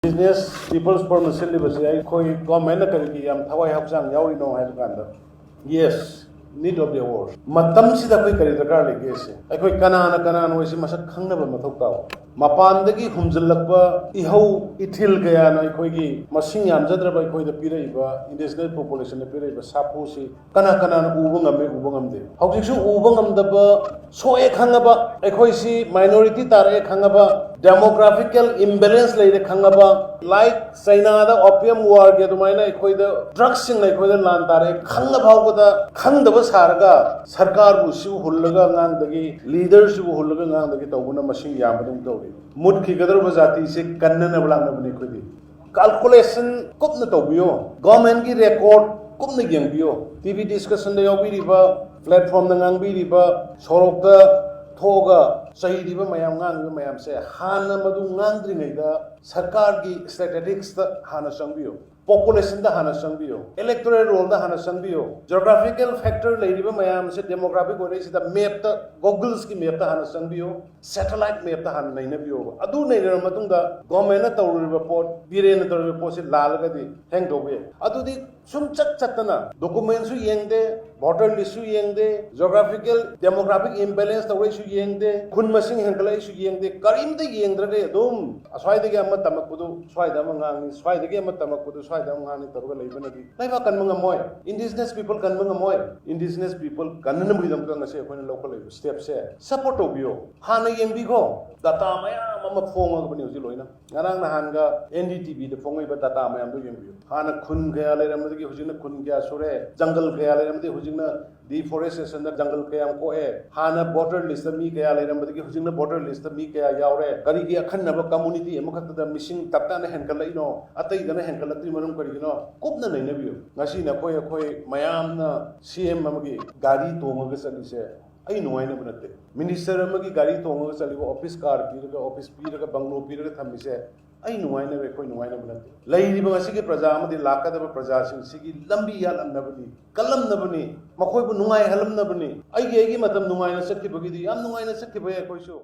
Business People's Forum सिल्लिबसे अखोई government करी याम थवाई हक्चांग याउरिनो HYBE कांदा yes need of the award matam sida koi kari dakar lege se अखोई कनाना कनाना वैसे मसक खंगनब मथौ ताव मपानदगी हुमजलकबा इहौ इथिल गया न अखोई मसिंग यामजद्रबा अखोई द पिरैबा इंडिजिनस पॉपुलेशन द पिरैबा साफुसी कना कनाना उब ngamde हौजिसु उब ngamdaba सोए खंगबा अखोई सी माइनॉरिटी तारे खंगबा demographical imbalance leire khangaba like China da opium war ge dumaina khoi da drugs sing lai khoi da lan tare khangna bhaw da khang da ba sarga sarkar bu siu hullaga ngang dagi leader siu hullaga ngang dagi tawuna machine yam dum tawri mud ki gadar ba jati se kanna na blang na bani khoi di calculation kup na tawbiyo government ki record kup na gyang biyo tv discussion da yobi riba platform da ngang bi riba sorok da thoga सही ma'am ma'am से हाँ मदुंग सरकार की statistics हाँ चंबियो population हाँ चंबियो electoral roll हाँ चंबियो geographical factor ma'am से डेमोग्राफिक मैप गूगल्स की मैप हाँ चंबियो सैटेलाइट मैप हाँ नैनबियो गवर्नमेंट तौर पोट बीरेन तौर पोट से लालगदी हेंगे सुम चतना डॉक्यूमेंट्स येंदे वोटर लिस्ट येंदे जियोग्राफिकल डेमोग्राफिक इम्बैलेंस तौरेसु येंदे खुन मसिंग हेंगलाइसु येंदे करीमदे येंद्रगे अदुम अस्वाइदगे अम तमकपुदु स्वाइदा मंगांगी स्वाइदगे अम तमकपुदु स्वाइदा मंगांगी तरुगा लेबनगी लाइबा कनमंगा मोय इंडिजिनस पीपल कनमंगा मोय इंडिजिनस पीपल कननमुदम कंगसे अखोइन लोकल लेब स्टेप से सपोर्ट होबियो हाना येंबिगो डाटा मयाम अम फोंग बनि होजि लोइना ngarang nahan ga NDTV de fongai ba data mayam do yembiyo hana khun gaya leram de hujina khun gaya sure jungle gaya leram de hujina deforestation da jungle gaya ko e hana border list mi gaya leram de hujina border list mi gaya yaure kari gi akhan na community em khat da missing tapta na hen kala ino atai da na hen kala tri marum kari no kup na nei na biyo ngasi na khoi mayam na CM amagi gari tomaga salise आई नुआइना बनते minister अमगी गाड़ी तोंगा चलीबो office car पीरगा office पीरगा bungalow पीरगा थमिसे आई नुआइना वे कोई नुआइना बनते लैरिबो ngasi के प्रजा अमदि लाकदब प्रजा सिंग सिगी लंबी यालमनबनी कलमनबनी मखोइबो नुआइ हलमनबनी आई गे मतम नुआइना सकि बगिदि याम नुआइना सकि बय कोइसो